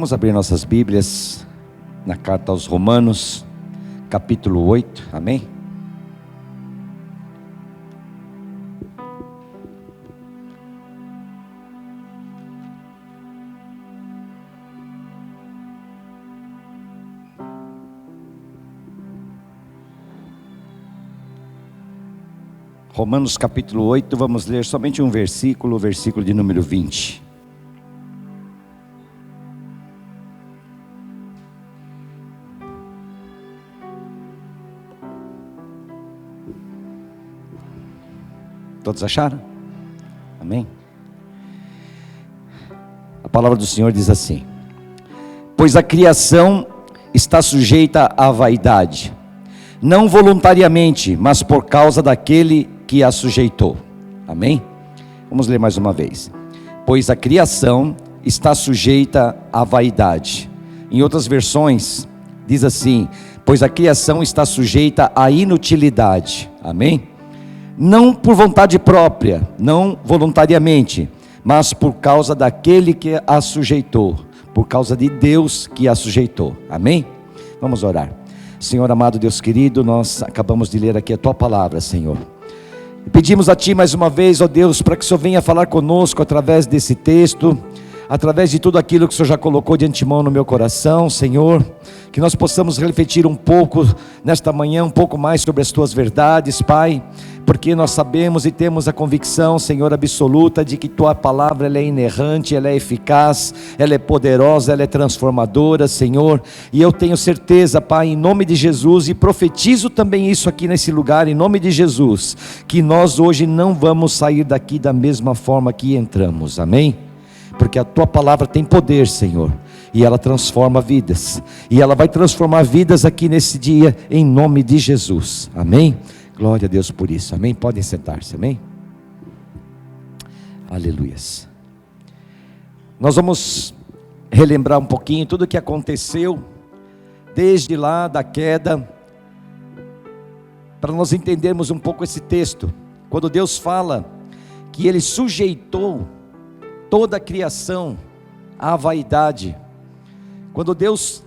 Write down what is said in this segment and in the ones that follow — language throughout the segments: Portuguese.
Vamos abrir nossas Bíblias na carta aos Romanos, capítulo 8, amém? Romanos capítulo 8, vamos ler somente um versículo, o versículo de número 20. Todos acharam? Amém? A palavra do Senhor diz assim: pois a criação está sujeita à vaidade, não voluntariamente, mas por causa daquele que a sujeitou. Amém? Vamos ler mais uma vez. Pois a criação está sujeita à vaidade. Em outras versões diz assim: pois a criação está sujeita à inutilidade. Amém? Não por vontade própria, não voluntariamente, mas por causa daquele que a sujeitou, por causa de Deus que a sujeitou. Amém? Vamos orar. Senhor amado, Deus querido, nós acabamos de ler aqui a Tua palavra, Senhor. Pedimos a Ti mais uma vez, ó Deus, para que o Senhor venha falar conosco através desse texto, através de tudo aquilo que o Senhor já colocou de antemão no meu coração, Senhor, que nós possamos refletir um pouco nesta manhã, um pouco mais sobre as Tuas verdades, Pai, porque nós sabemos e temos a convicção, Senhor, absoluta de que Tua palavra ela é inerrante, ela é eficaz, ela é poderosa, ela é transformadora, Senhor, e eu tenho certeza, Pai, em nome de Jesus, e profetizo também isso aqui nesse lugar, em nome de Jesus, que nós hoje não vamos sair daqui da mesma forma que entramos, amém? Porque a Tua palavra tem poder, Senhor, e ela transforma vidas, e ela vai transformar vidas aqui nesse dia, em nome de Jesus, amém? Glória a Deus por isso, amém? Podem sentar-se, amém? Aleluias. Nós vamos relembrar um pouquinho tudo o que aconteceu, desde lá da queda, para nós entendermos um pouco esse texto, quando Deus fala que Ele sujeitou toda a criação à vaidade, quando Deus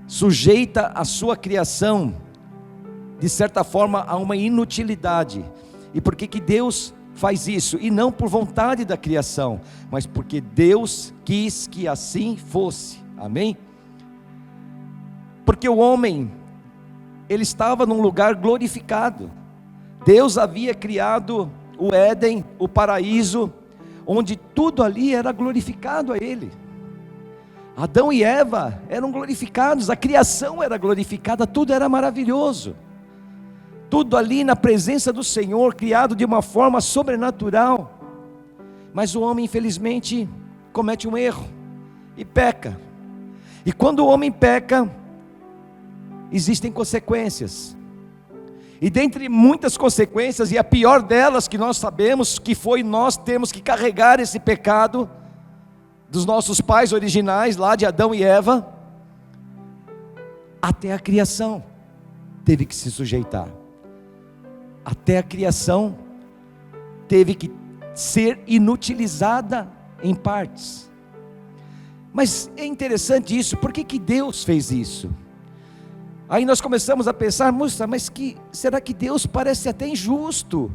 sujeita a sua criação, de certa forma, a uma inutilidade. E por que Deus faz isso? E não por vontade da criação, mas porque Deus quis que assim fosse, amém? Porque o homem, ele estava num lugar glorificado. Deus havia criado o Éden, o paraíso, onde tudo ali era glorificado a Ele. Adão e Eva eram glorificados, a criação era glorificada, tudo era maravilhoso. Tudo ali na presença do Senhor, criado de uma forma sobrenatural. Mas o homem, infelizmente, comete um erro e peca. E quando o homem peca, existem consequências. E dentre muitas consequências, e a pior delas que nós sabemos, que foi nós temos que carregar esse pecado dos nossos pais originais, lá de Adão e Eva, até a criação teve que se sujeitar. Até a criação teve que ser inutilizada em partes. Mas é interessante isso, por que Deus fez isso? Aí nós começamos a pensar, moça, mas será que Deus parece até injusto?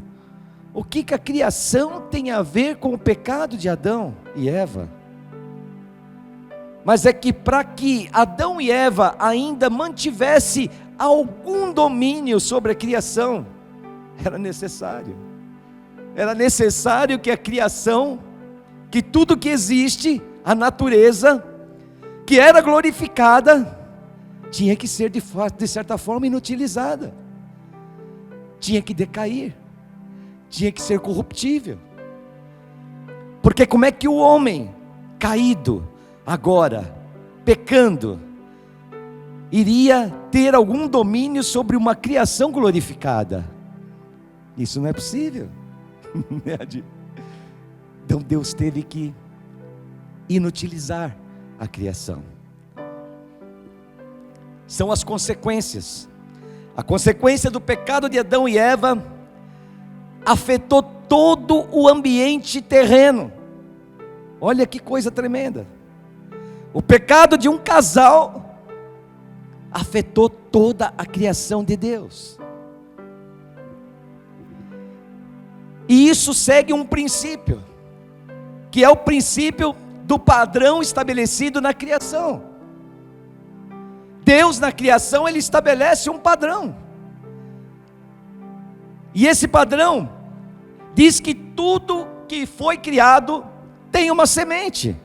O que a criação tem a ver com o pecado de Adão e Eva? Mas é que para que Adão e Eva ainda mantivesse algum domínio sobre a criação, era necessário que a criação, que tudo que existe, a natureza, que era glorificada, tinha que ser de certa forma inutilizada, tinha que decair, tinha que ser corruptível. Porque como é que o homem caído, agora, pecando, iria ter algum domínio sobre uma criação glorificada? Isso não é possível. Então Deus teve que inutilizar a criação. São as consequências. A consequência do pecado de Adão e Eva afetou todo o ambiente terreno. Olha que coisa tremenda. O pecado de um casal afetou toda a criação de Deus. E isso segue um princípio, que é o princípio do padrão estabelecido na criação. Deus na criação, Ele estabelece um padrão. E esse padrão diz que tudo que foi criado tem uma semente.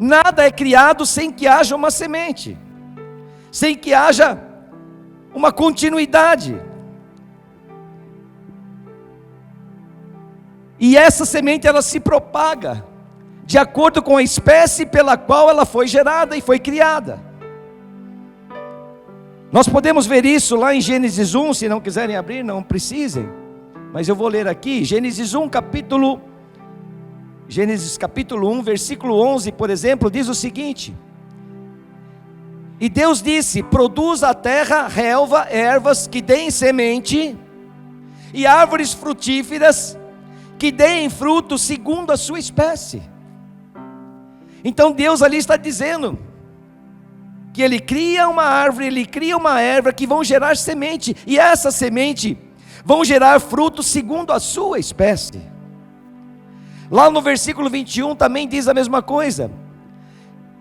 Nada é criado sem que haja uma semente, sem que haja uma continuidade. E essa semente, ela se propaga de acordo com a espécie pela qual ela foi gerada e foi criada. Nós podemos ver isso lá em Gênesis 1, se não quiserem abrir, não precisem, mas eu vou ler aqui, Gênesis capítulo 1, versículo 11, por exemplo, diz o seguinte: e Deus disse: produz a terra relva, ervas que deem semente, e árvores frutíferas que deem fruto segundo a sua espécie. Então Deus ali está dizendo que Ele cria uma árvore, Ele cria uma erva que vão gerar semente, e essa semente vão gerar fruto segundo a sua espécie. Lá no versículo 21 também diz a mesma coisa: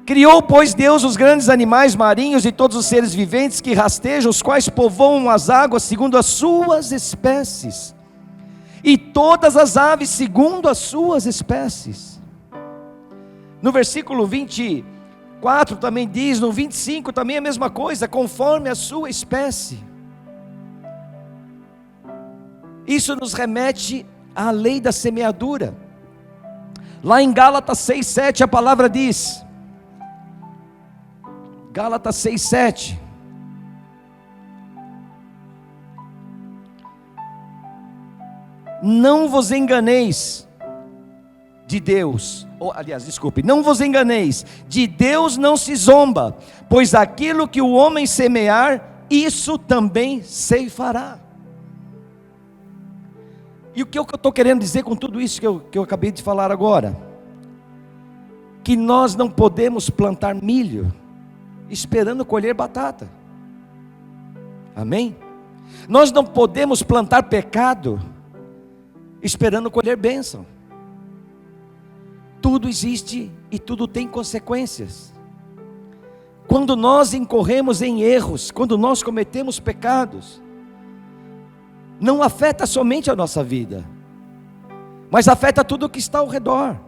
criou, pois, Deus os grandes animais marinhos e todos os seres viventes que rastejam, os quais povoam as águas segundo as suas espécies, e todas as aves segundo as suas espécies. No versículo 24 também diz, no 25 também a mesma coisa, conforme a sua espécie. Isso nos remete à lei da semeadura. Lá em Gálatas 6:7 a palavra diz, Gálatas 6:7, não vos enganeis de Deus, não vos enganeis, de Deus não se zomba, pois aquilo que o homem semear, isso também ceifará. E o que eu estou querendo dizer com tudo isso que eu acabei de falar agora? Que nós não podemos plantar milho esperando colher batata. Amém? Nós não podemos plantar pecado esperando colher bênção. Tudo existe e tudo tem consequências. Quando nós incorremos em erros, quando nós cometemos pecados, não afeta somente a nossa vida, mas afeta tudo o que está ao redor.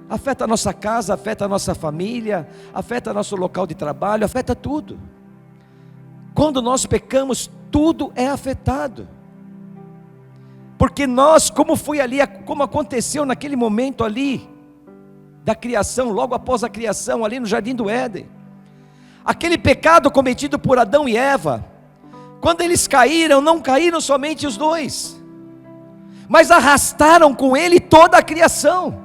Afeta a nossa casa, afeta a nossa família, afeta nosso local de trabalho, afeta tudo. Quando nós pecamos, tudo é afetado. Porque nós, como foi ali, como aconteceu naquele momento ali, da criação, logo após a criação, ali no Jardim do Éden, aquele pecado cometido por Adão e Eva, quando eles caíram, não caíram somente os dois, mas arrastaram com ele toda a criação,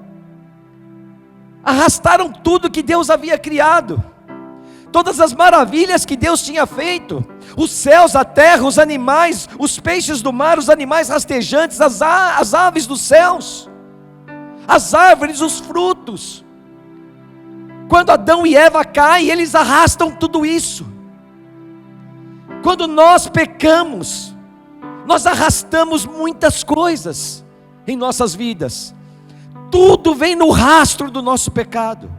arrastaram tudo que Deus havia criado, todas as maravilhas que Deus tinha feito, os céus, a terra, os animais, os peixes do mar, os animais rastejantes, as aves dos céus, as árvores, os frutos. Quando Adão e Eva caem, eles arrastam tudo isso. Quando nós pecamos, nós arrastamos muitas coisas em nossas vidas. Tudo vem no rastro do nosso pecado.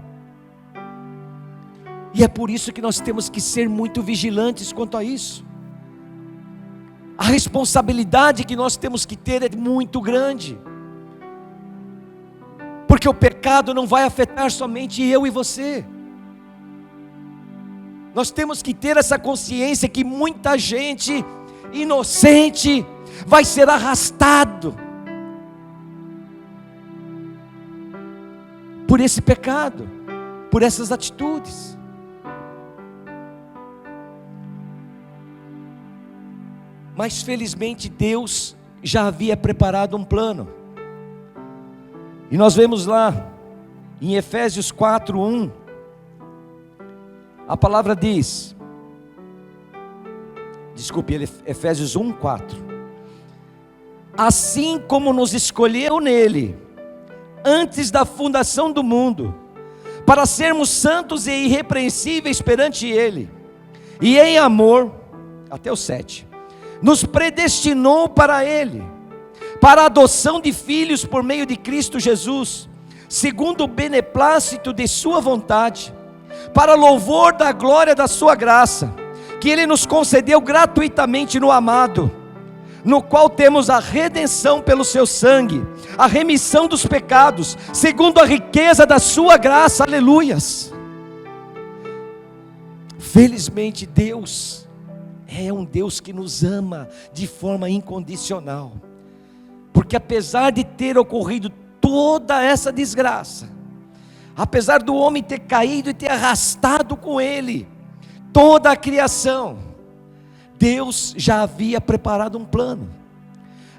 E é por isso que nós temos que ser muito vigilantes quanto a isso. A responsabilidade que nós temos que ter é muito grande. Porque o pecado não vai afetar somente eu e você. Nós temos que ter essa consciência que muita gente inocente vai ser arrastado por esse pecado, por essas atitudes. Mas felizmente Deus já havia preparado um plano. E nós vemos lá em Efésios 4:1, a palavra diz, Efésios 1:4, assim como nos escolheu nele, antes da fundação do mundo, para sermos santos e irrepreensíveis perante Ele, e em amor, até o 7, nos predestinou para Ele, para a adoção de filhos por meio de Cristo Jesus, segundo o beneplácito de sua vontade, para louvor da glória da sua graça, que Ele nos concedeu gratuitamente no amado, no qual temos a redenção pelo seu sangue, a remissão dos pecados, segundo a riqueza da sua graça, aleluias. Felizmente Deus é um Deus que nos ama de forma incondicional, porque apesar de ter ocorrido toda essa desgraça, apesar do homem ter caído e ter arrastado com ele toda a criação, Deus já havia preparado um plano,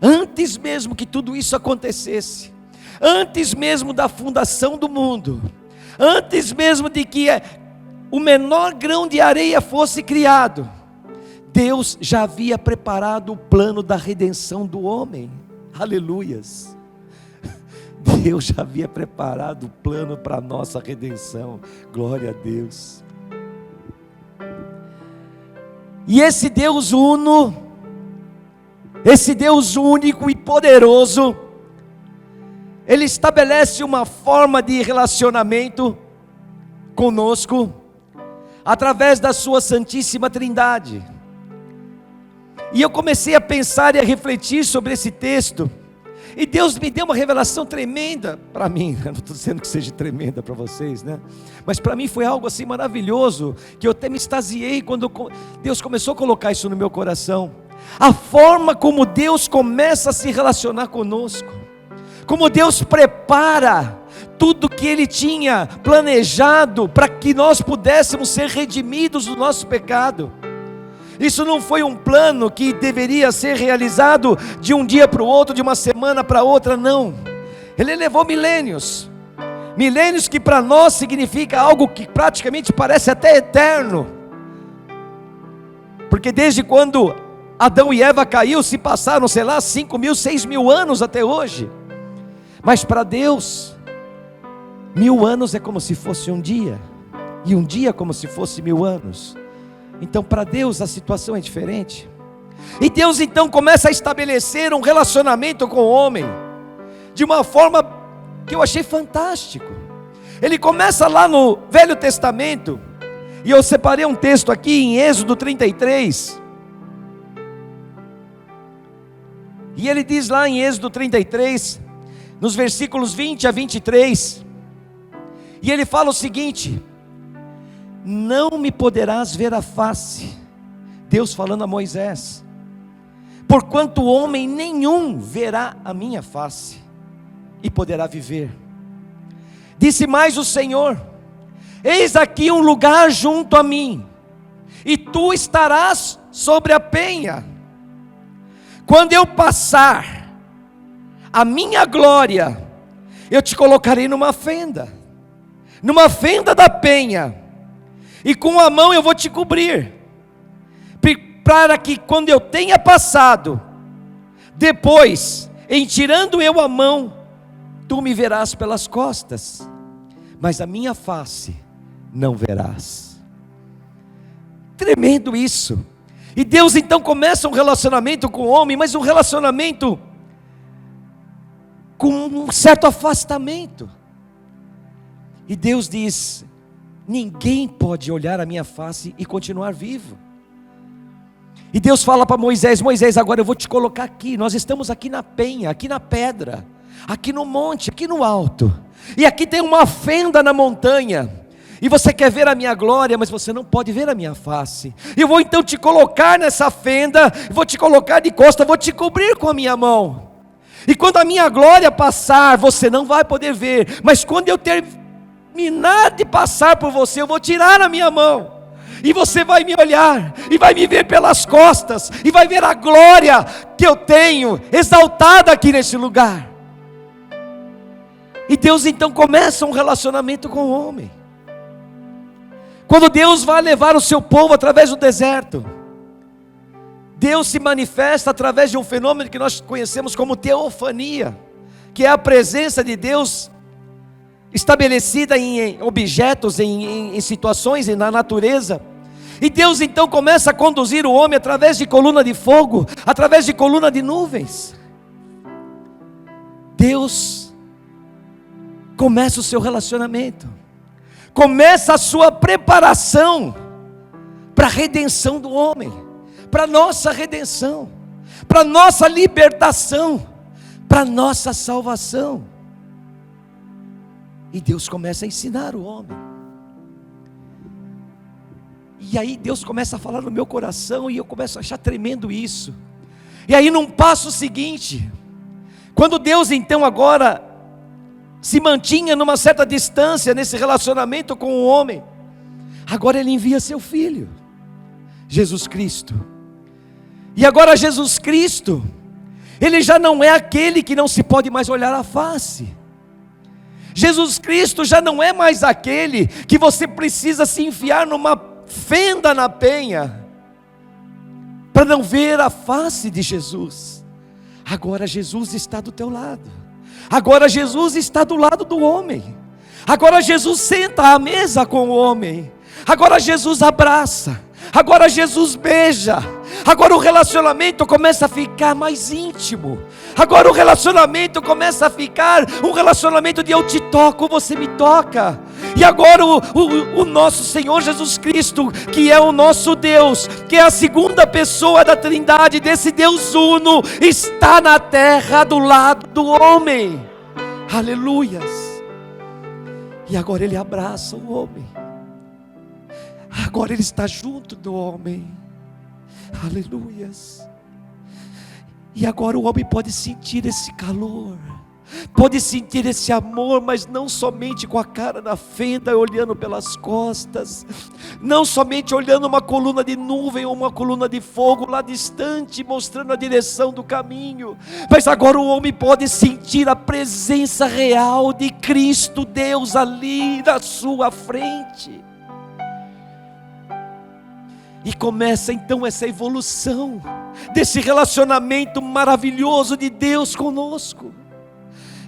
antes mesmo que tudo isso acontecesse, antes mesmo da fundação do mundo, antes mesmo de que o menor grão de areia fosse criado, Deus já havia preparado o plano da redenção do homem, aleluias. Deus já havia preparado o plano para a nossa redenção, glória a Deus. E esse Deus uno, esse Deus único e poderoso, Ele estabelece uma forma de relacionamento conosco, através da sua Santíssima Trindade. E eu comecei a pensar e a refletir sobre esse texto, e Deus me deu uma revelação tremenda para mim. Eu não estou dizendo que seja tremenda para vocês, né? Mas para mim foi algo assim maravilhoso, que eu até me extasiei quando Deus começou a colocar isso no meu coração. A forma como Deus começa a se relacionar conosco, como Deus prepara tudo que Ele tinha planejado para que nós pudéssemos ser redimidos do nosso pecado. Isso não foi um plano que deveria ser realizado de um dia para o outro, de uma semana para outra, não. Ele levou milênios, milênios que para nós significa algo que praticamente parece até eterno, porque desde quando Adão e Eva caiu, se passaram, sei lá, 5.000, 6.000 anos até hoje, mas para Deus, 1.000 anos é como se fosse um dia, e um dia como se fosse 1.000 anos. Então para Deus a situação é diferente. E Deus então começa a estabelecer um relacionamento com o homem, de uma forma que eu achei fantástico. Ele começa lá no Velho Testamento, e eu separei um texto aqui em Êxodo 33, e ele diz lá em Êxodo 33, nos versículos 20 a 23, e ele fala o seguinte: não me poderás ver a face, Deus falando a Moisés, porquanto homem nenhum verá a minha face e poderá viver. Disse mais o Senhor: eis aqui um lugar junto a mim, e tu estarás sobre a penha. Quando eu passar a minha glória, eu te colocarei numa fenda da penha, e com a mão eu vou te cobrir, para que quando eu tenha passado, depois, em tirando eu a mão, tu me verás pelas costas, mas a minha face não verás. Tremendo isso. E Deus então começa um relacionamento com o homem, mas um relacionamento com um certo afastamento. E Deus diz: ninguém pode olhar a minha face e continuar vivo. E Deus fala para Moisés: Moisés, agora eu vou te colocar aqui, nós estamos aqui na penha, aqui na pedra, aqui no monte, aqui no alto, e aqui tem uma fenda na montanha, e você quer ver a minha glória, mas você não pode ver a minha face. Eu vou então te colocar nessa fenda, vou te colocar de costas, vou te cobrir com a minha mão, e quando a minha glória passar, você não vai poder ver, mas quando eu terminar de passar por você, eu vou tirar a minha mão, e você vai me olhar, e vai me ver pelas costas, e vai ver a glória que eu tenho exaltada aqui nesse lugar. E Deus então começa um relacionamento com o homem. Quando Deus vai levar o seu povo através do deserto, Deus se manifesta através de um fenômeno que nós conhecemos como teofania, que é a presença de Deus estabelecida em objetos, em situações e na natureza. E Deus então começa a conduzir o homem através de coluna de fogo, através de coluna de nuvens. Deus começa o seu relacionamento, começa a sua preparação para a redenção do homem, para a nossa redenção, para a nossa libertação, para a nossa salvação. E Deus começa a ensinar o homem. E aí Deus começa a falar no meu coração, e eu começo a achar tremendo isso. E aí num passo seguinte, quando Deus então agora se mantinha numa certa distância nesse relacionamento com o homem, agora Ele envia seu Filho, Jesus Cristo. E agora Jesus Cristo, Ele já não é aquele que não se pode mais olhar à face. Jesus Cristo já não é mais aquele que você precisa se enfiar numa fenda na penha para não ver a face de Jesus. Agora Jesus está do teu lado. Agora Jesus está do lado do homem. Agora Jesus senta à mesa com o homem. Agora Jesus abraça. Agora Jesus beija. Agora o relacionamento começa a ficar mais íntimo. Agora o relacionamento começa a ficar um relacionamento de eu te toco, você me toca. E agora o nosso Senhor Jesus Cristo, que é o nosso Deus, que é a segunda pessoa da Trindade, desse Deus uno, está na terra do lado do homem. Aleluias. E agora Ele abraça o homem. Agora Ele está junto do homem. Aleluias. E agora o homem pode sentir esse calor, pode sentir esse amor, mas não somente com a cara na fenda, olhando pelas costas, não somente olhando uma coluna de nuvem ou uma coluna de fogo lá distante, mostrando a direção do caminho, mas agora o homem pode sentir a presença real de Cristo Deus ali na sua frente. E começa então essa evolução desse relacionamento maravilhoso de Deus conosco.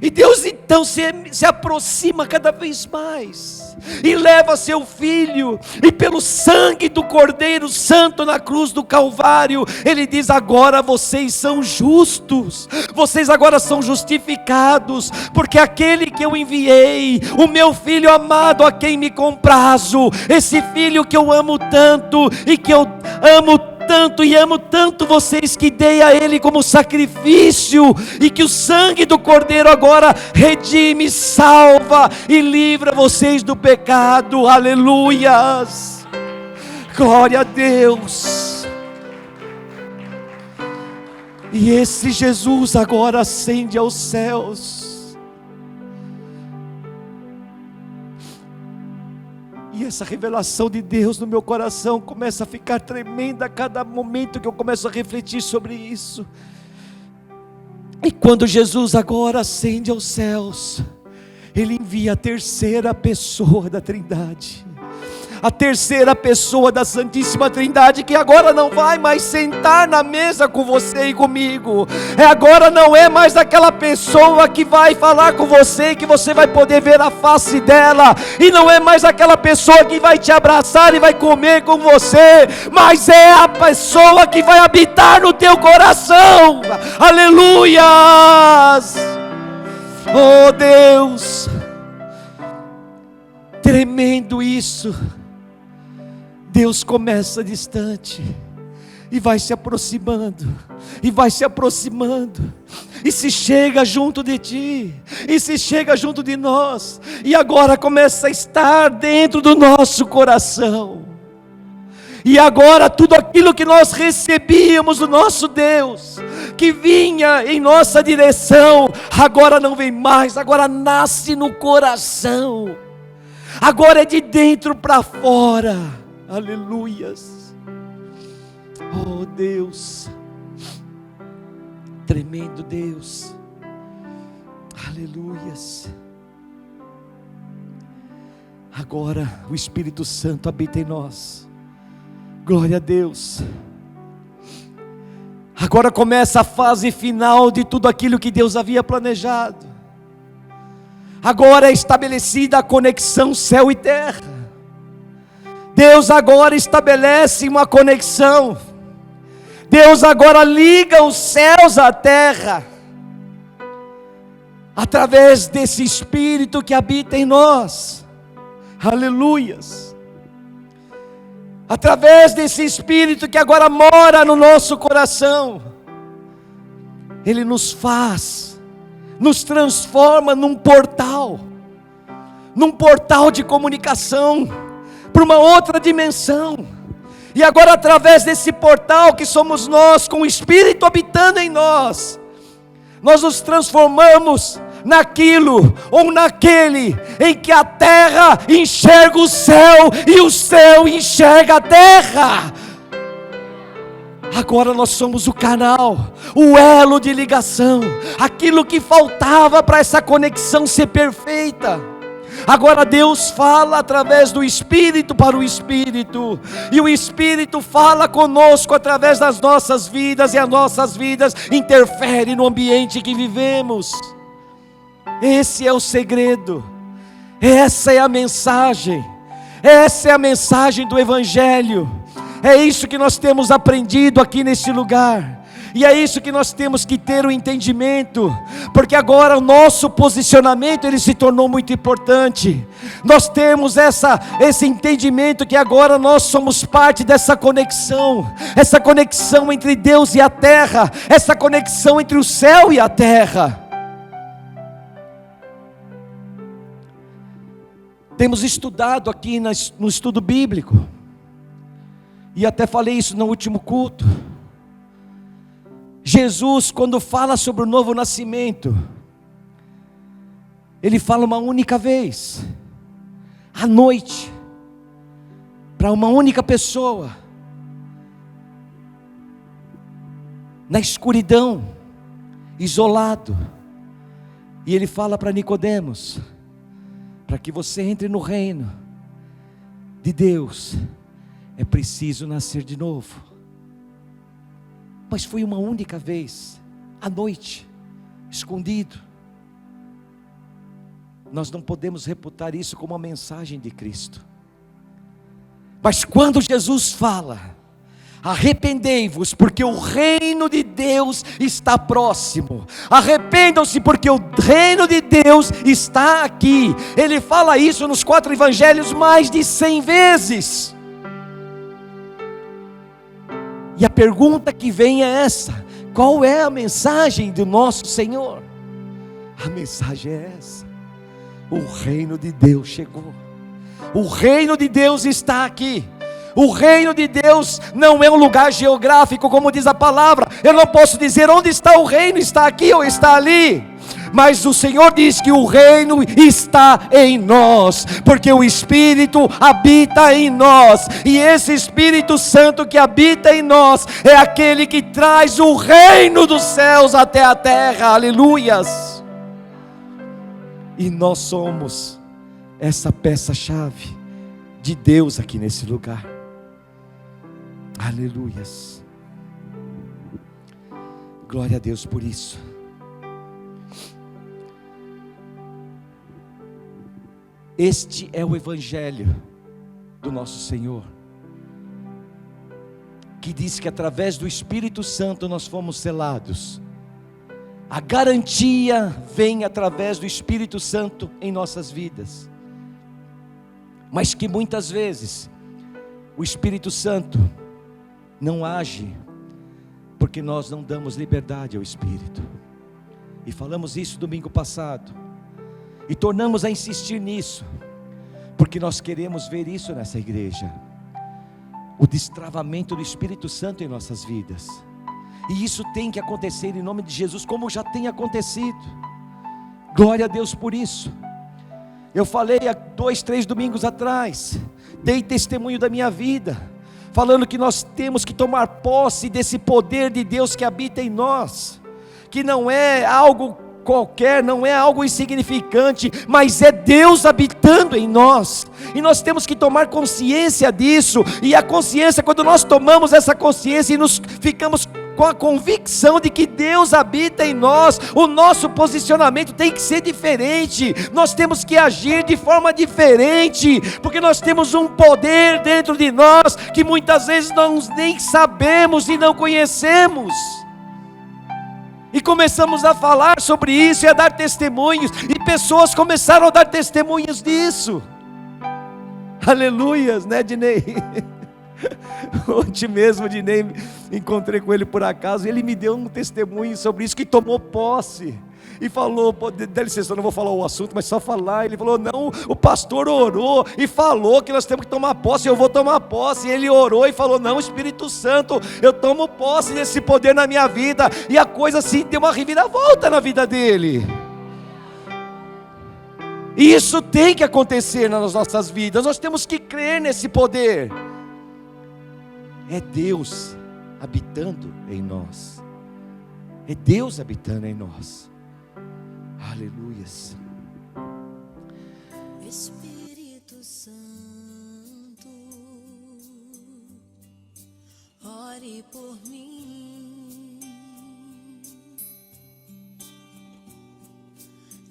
E Deus então se aproxima cada vez mais, e leva seu Filho, e pelo sangue do Cordeiro Santo na cruz do Calvário, Ele diz: agora vocês são justos, vocês agora são justificados, porque aquele que eu enviei, o meu Filho amado a quem me comprazo, esse Filho que eu amo tanto, e que eu amo tanto e amo tanto vocês, que dei a Ele como sacrifício, e que o sangue do Cordeiro agora redime, salva e livra vocês do pecado. Aleluias, glória a Deus. E esse Jesus agora ascende aos céus. E essa revelação de Deus no meu coração começa a ficar tremenda a cada momento que eu começo a refletir sobre isso. E quando Jesus agora ascende aos céus, Ele envia a terceira pessoa da Trindade, a terceira pessoa da Santíssima Trindade, que agora não vai mais sentar na mesa com você e comigo. Agora não é mais aquela pessoa que vai falar com você, que você vai poder ver a face dela, e não é mais aquela pessoa que vai te abraçar e vai comer com você, mas é a pessoa que vai habitar no teu coração. Aleluias! Oh Deus, tremendo isso. Deus começa distante e vai se aproximando, e vai se aproximando, e se chega junto de ti, e se chega junto de nós, e agora começa a estar dentro do nosso coração. E agora tudo aquilo que nós recebíamos do nosso Deus, que vinha em nossa direção, agora não vem mais, agora nasce no coração, agora é de dentro para fora. Aleluias. Oh Deus, tremendo Deus. Aleluias. Agora o Espírito Santo habita em nós. Glória a Deus. Agora começa a fase final de tudo aquilo que Deus havia planejado. Agora é estabelecida a conexão céu e terra. Deus agora estabelece uma conexão. Deus agora liga os céus à terra, através desse Espírito que habita em nós. Aleluias. Através desse Espírito que agora mora no nosso coração, Ele nos faz, nos transforma num portal de comunicação, para uma outra dimensão. E agora, através desse portal que somos nós, com o Espírito habitando em nós, nós nos transformamos naquilo ou naquele em que a terra enxerga o céu e o céu enxerga a terra. Agora nós somos o canal, o elo de ligação, aquilo que faltava para essa conexão ser perfeita. Agora Deus fala através do Espírito para o Espírito, e o Espírito fala conosco através das nossas vidas, e as nossas vidas interferem no ambiente que vivemos. Esse é o segredo, essa é a mensagem do Evangelho. É isso que nós temos aprendido aqui nesse lugar, e é isso que nós temos que ter o entendimento, porque agora o nosso posicionamento ele se tornou muito importante. Nós temos esse entendimento que agora nós somos parte dessa conexão, essa conexão entre Deus e a terra, essa conexão entre o céu e a terra. Temos estudado aqui no estudo bíblico, e até falei isso no último culto. Jesus, quando fala sobre o novo nascimento, Ele fala uma única vez, à noite, para uma única pessoa, na escuridão, isolado, e Ele fala para Nicodemos: para que você entre no reino de Deus, é preciso nascer de novo. Mas foi uma única vez, à noite, escondido. Nós não podemos reputar isso como uma mensagem de Cristo. Mas quando Jesus fala: arrependei-vos, porque o reino de Deus está próximo. Arrependam-se, porque o reino de Deus está aqui. Ele fala isso nos 4 evangelhos mais de 100 vezes. E a pergunta que vem é essa: qual é a mensagem do nosso Senhor? A mensagem é essa: o reino de Deus chegou. O reino de Deus está aqui. O reino de Deus não é um lugar geográfico, como diz a palavra. Eu não posso dizer onde está o reino, está aqui ou está ali. Mas o Senhor diz que o reino está em nós, porque o Espírito habita em nós, e esse Espírito Santo que habita em nós é aquele que traz o reino dos céus até a terra. Aleluias. E nós somos essa peça-chave de Deus aqui nesse lugar. Aleluias. Glória a Deus por isso. Este é o Evangelho do nosso Senhor, que diz que através do Espírito Santo nós fomos selados. A garantia vem através do Espírito Santo em nossas vidas, mas que muitas vezes o Espírito Santo não age, porque nós não damos liberdade ao Espírito. E falamos isso domingo passado, e tornamos a insistir nisso, porque nós queremos ver isso nessa igreja, o destravamento do Espírito Santo em nossas vidas. E isso tem que acontecer em nome de Jesus, como já tem acontecido. Glória a Deus por isso. Eu falei há 2, 3 domingos atrás, dei testemunho da minha vida, falando que nós temos que tomar posse desse poder de Deus que habita em nós, que não é algo qualquer, não é algo insignificante, mas é Deus habitando em nós, e nós temos que tomar consciência disso. E a consciência, quando nós tomamos essa consciência e nos ficamos com a convicção de que Deus habita em nós, o nosso posicionamento tem que ser diferente, nós temos que agir de forma diferente, porque nós temos um poder dentro de nós, que muitas vezes nós nem sabemos e não conhecemos, e começamos a falar sobre isso, e a dar testemunhos, e pessoas começaram a dar testemunhos disso, aleluias, né, Dinei? Ontem mesmo, Dinei, encontrei com ele por acaso, e ele me deu um testemunho sobre isso, que tomou posse, e falou, dá licença, eu não vou falar o assunto, mas só falar, ele falou, não, o pastor orou, e falou que nós temos que tomar posse, eu vou tomar posse, e ele orou e falou, não, Espírito Santo, eu tomo posse desse poder na minha vida, e a coisa assim, deu uma reviravolta na vida dele, e isso tem que acontecer nas nossas vidas, nós temos que crer nesse poder, é Deus habitando em nós, é Deus habitando em nós, aleluias. Espírito Santo, ore por mim,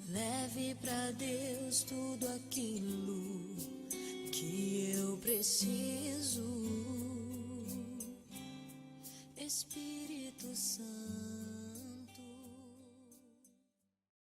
leve para Deus tudo aquilo que eu preciso. Espírito Santo,